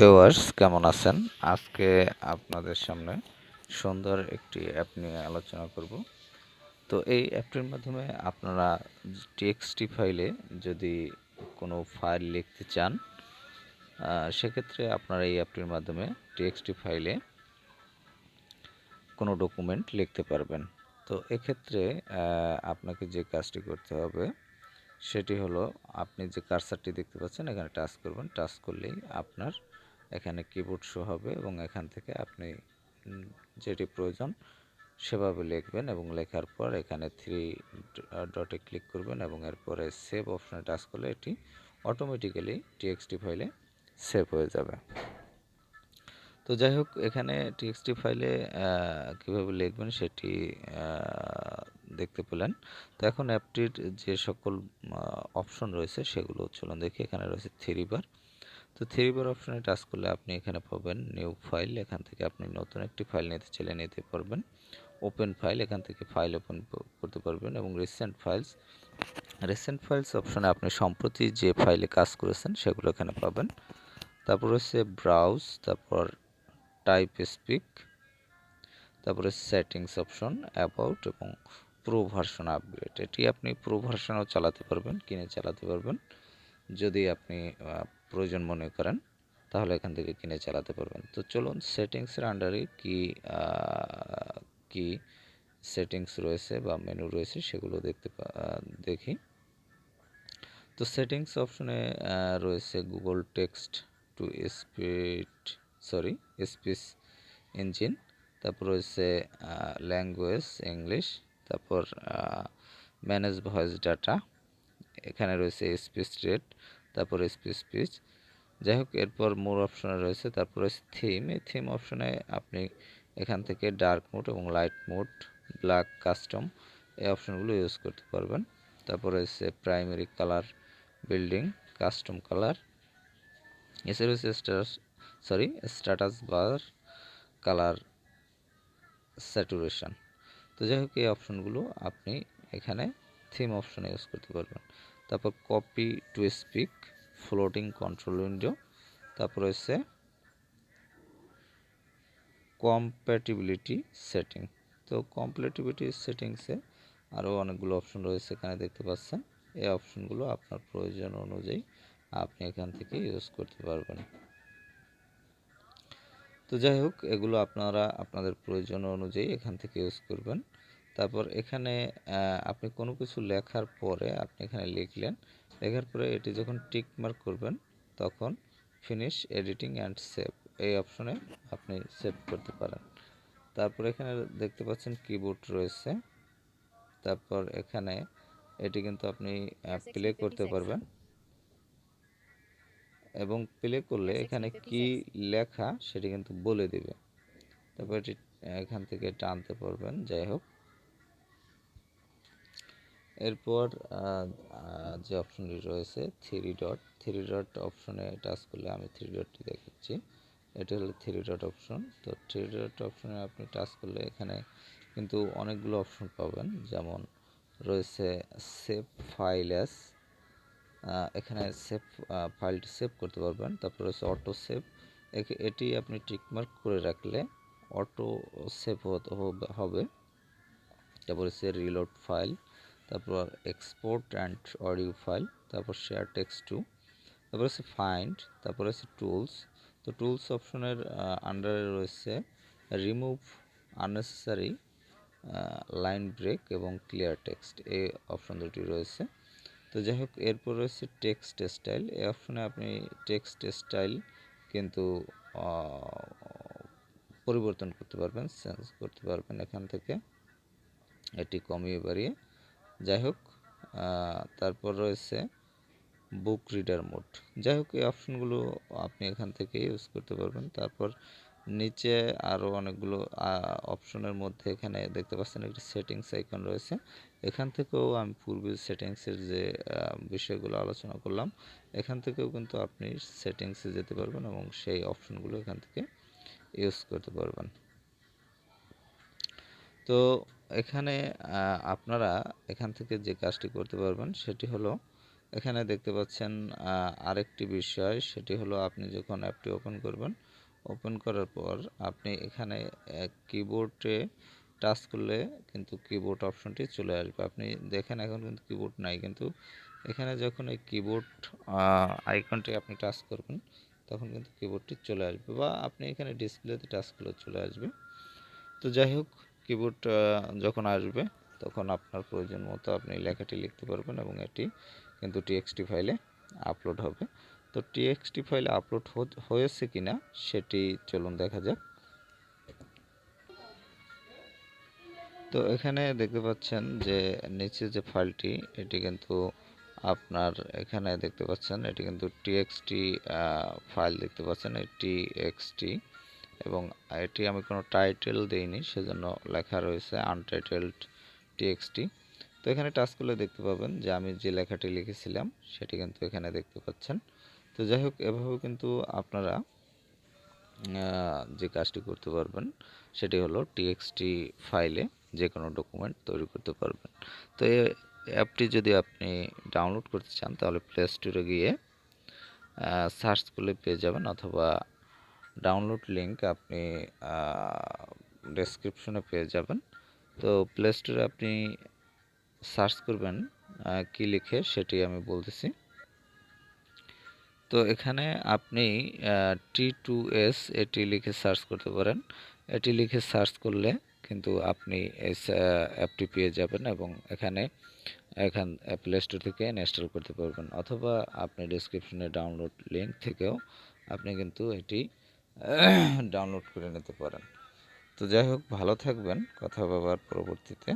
Viewers কেমন আছেন? আজকে আপনাদের সামনে সুন্দর একটি অ্যাপ নিয়ে আলোচনা করব। তো এই অ্যাপটির মাধ্যমে আপনারা টিএক্সটি ফাইলে যদি কোনো ফাইল লিখতে চান, সেক্ষেত্রে আপনারা এই অ্যাপটির মাধ্যমে টিএক্সটি ফাইলে কোনো ডকুমেন্ট লিখতে পারবেন। তো এক্ষেত্রে আপনাকে যে কাজটি করতে হবে সেটি হলো, আপনি যে কার্সারটি দেখতে পাচ্ছেন এখানে টাচ করবেন। টাচ করলেই আপনার এখানে কিবোর্ড শো হবে এবং এখান থেকে আপনি যেটি প্রয়োজন সেভাবে লিখবেন এবং লেখার পর এখানে থ্রি ডটে ক্লিক করবেন এবং এরপরে সেভ অপশনে টাচ করলে এটি অটোমেটিক্যালি টিএক্সটি ফাইলে সেভ হয়ে যাবে। তো যাই হোক, এখানে টিএক্সটি ফাইলে কীভাবে লিখবেন সেটি দেখতে পেলেন। তো এখন অ্যাপটির যে সকল অপশন রয়েছে সেগুলো চলুন দেখি। এখানে রয়েছে থ্রি বার। তো থ্রি বার অপশনে টাচ করলে আপনি এখানে পাবেন নিউ ফাইল। এখান থেকে আপনি নতুন একটি ফাইল নিতে চাইলে নিতে পারবেন। ওপেন ফাইল, এখান থেকে ফাইল ওপেন করতে পারবেন এবং রিসেন্ট ফাইলস অপশনে আপনি সম্প্রতি যে ফাইলে কাজ করেছেন সেগুলো এখানে পাবেন। তারপর হচ্ছে ব্রাউজ, তারপর টাইপ স্পিক, তারপরে সেটিংস অপশন, অ্যাবাউট এবং প্রো ভার্সন আপগ্রেড। এটি আপনি প্রো ভার্সনও চালাতে পারবেন, কিনে চালাতে পারবেন। যদি আপনি প্রয়োজন মনে করেন তাহলে এখান থেকে কিনে চালাতে পারবেন। তো চলুন সেটিংসের আন্ডারে কি সেটিংস রয়েছে বা মেনু রয়েছে সেগুলো দেখি। তো সেটিংস অপশনে রয়েছে Google text to speech engine, তারপর রয়েছে ল্যাঙ্গুয়েজ ইংলিশ, তারপর ম্যানেজ ভয়েস ডাটা, এখানে রয়েছে স্পিচ রেট, তারপর স্পিচ। যাই হোক, এরপর মোর অপশনে রয়েছে, তারপর রয়েছে থিম। এই থিম অপশনে আপনি এখান থেকে ডার্ক মোড এবং লাইট মোড, ব্ল্যাক, কাস্টম এই অপশনগুলো ইউজ করতে পারবেন। তারপর রয়েছে primary colour, building, custom colour, এছাড়া রয়েছে স্ট্যাটাস বার, কালার স্যাচুরেশন। তো যাই হোক, এই অপশনগুলো আপনি এখানে থিম অপশনে ইউজ করতে পারবেন। তারপর copy to speak, floating control window, তারপর হচ্ছে কম্প্যাটিবিলিটি সেটিং। তো কম্প্যাটিবিলিটি সেটিংসে আরও অনেকগুলো অপশন রয়েছে, এখানে দেখতে পাচ্ছেন। এই অপশনগুলো আপনার প্রয়োজন অনুযায়ী আপনি এখান থেকে ইউজ করতে পারবেন। তো যাই হোক, এগুলো আপনারা আপনাদের প্রয়োজন অনুযায়ী এখান থেকে ইউজ করবেন। তারপর এখানে আপনি কোনো কিছু লেখার পরে আপনি এখানে লেখার পরে এটি যখন টিক মার্ক করবেন তখন ফিনিশ এডিটিং অ্যান্ড সেভ এই অপশনে আপনি সেভ করতে পারেন। তারপর এখানে দেখতে পাচ্ছেন কিবোর্ড রয়েছে। তারপর এখানে এটি কিন্তু আপনি প্লে করতে পারবেন এবং প্লে করলে এখানে কি লেখা সেটি কিন্তু বলে দেবে। তারপর এটি এখান থেকে টানতে পারবেন। যাই হোক, এরপর যে অপশনটি রয়েছে থ্রি ডট অপশনে টাচ করলে আমি থ্রি ডটটি দেখাচ্ছি। এটা হলো থ্রি ডট অপশন। তো থ্রি ডট অপশনে আপনি টাচ করলে এখানে কিন্তু অনেকগুলো অপশন পাবেন, যেমন রয়েছে সেভ ফাইল অ্যাজ, এখানে সেভ ফাইলটি সেভ করতে পারবেন। তারপর রয়েছে অটো সেভ, এটি আপনি টিকমার্ক করে রাখলে অটো সেভ হবে। তারপর হচ্ছে রিলোড ফাইল, তারপর এক্সপোর্ট অ্যান্ড অডিও ফাইল, তারপর শেয়ার টেক্সট টু, তারপর হচ্ছে ফাইন্ড, তারপর হচ্ছে টুলস। তো টুলস অপশনের আন্ডারে রয়েছে রিমুভ আননেসেসারি, লাইন ব্রেক এবং ক্লিয়ার টেক্সট, এই অপশন দুটি রয়েছে। তো যাই হোক, এরপর রয়েছে টেক্সট স্টাইল। এই অপশনে আপনি টেক্সট স্টাইল কিন্তু পরিবর্তন করতে পারবেন, চেঞ্জ করতে পারবেন এখান থেকে, এটি কমিয়ে বাড়িয়ে। যাই হোক, তারপর রয়েছে বুক রিডার মোড। যাই হোক, এই অপশনগুলো আপনি এখান থেকে ইউজ করতে পারবেন। তারপর নিচে আরও অনেকগুলো অপশনের মধ্যে এখানে দেখতে পাচ্ছেন একটি সেটিংস আইকন রয়েছে। এখান থেকেও আমি পূর্বে সেটিংসের যে বিষয়গুলো আলোচনা করলাম, এখান থেকেও কিন্তু আপনি সেটিংসে যেতে পারবেন এবং সেই অপশনগুলো এখান থেকে ইউজ করতে পারবেন। তো এখানে আপনারা এখান থেকে যে কাজটি করতে পারবেন সেটি হলো, এখানে দেখতে পাচ্ছেন আরেকটি বিষয়, সেটি হলো আপনি যখন অ্যাপটি ওপেন করবেন, ওপেন করার পর আপনি এখানে কিবোর্ডে টাচ করলে কিন্তু কিবোর্ড অপশনটি চলে আসবে। আপনি দেখেন এখন কিন্তু কিবোর্ড নাই, কিন্তু এখানে যখন এই কিবোর্ড আইকনটি আপনি টাচ করবেন তখন কিন্তু কিবোর্ডটি চলে আসবে, বা আপনি এখানে ডিসপ্লেতে টাচ করলে চলে আসবে। তো যাই হোক, কিবোর্ড যখন আসবে তখন আপনার প্রয়োজন মতো আপনি লেখাটি লিখতে পারবেন এবং এটি কিন্তু টিএক্সটি ফাইলে আপলোড হবে। তো টিএক্সটি ফাইলে আপলোড হয়েছে কিনা সেটি চলুন দেখা যাক। তো এখানে দেখতে পাচ্ছেন যে নিচে যে ফাইলটি, এটি কিন্তু আপনার এখানে দেখতে পাচ্ছেন এটি কিন্তু টিএক্সটি ফাইল দেখতে পাচ্ছেন, এই টিএক্সটি, এবং এটি আমি কোনো টাইটেল দেইনি, সেজন্য লেখা রয়েছে আনটাইটেলড টিএক্সটি। তো এখানে টাচ করলে দেখতে পাবেন যে আমি যে লেখাটি লিখেছিলাম সেটি কিন্তু এখানে দেখতে পাচ্ছেন। তো যাই হোক, এভাবে কিন্তু আপনারা যে কাজটি করতে পারবেন সেটি হলো টিএক্সটি ফাইলে যে কোনো ডকুমেন্ট তৈরি করতে পারবেন। তো এই অ্যাপটি যদি আপনি ডাউনলোড করতে চান তাহলে প্লে স্টোরে গিয়ে সার্চ করলে পেয়ে যাবেন, অথবা ডাউনলোড লিঙ্ক আপনি ডেসক্রিপশনে পেয়ে যাবেন। তো প্লে স্টোরে আপনি সার্চ করবেন কি লিখে সেটি আমি বলতেছি। তো এখানে আপনি T2S এটি লিখে সার্চ করতে পারেন। এটি লিখে সার্চ করলে কিন্তু আপনি এই অ্যাপটি পেয়ে যাবেন, এবং এখান প্লে স্টোর থেকে ইনস্টল করতে পারবেন, অথবা আপনি ডেসক্রিপশনে ডাউনলোড লিঙ্ক থেকেও আপনি কিন্তু এটি ডাউনলোড করে নিতে পারেন। তো যাই হোক, ভালো থাকবেন, কথা হবে আবার পরবর্তীতে।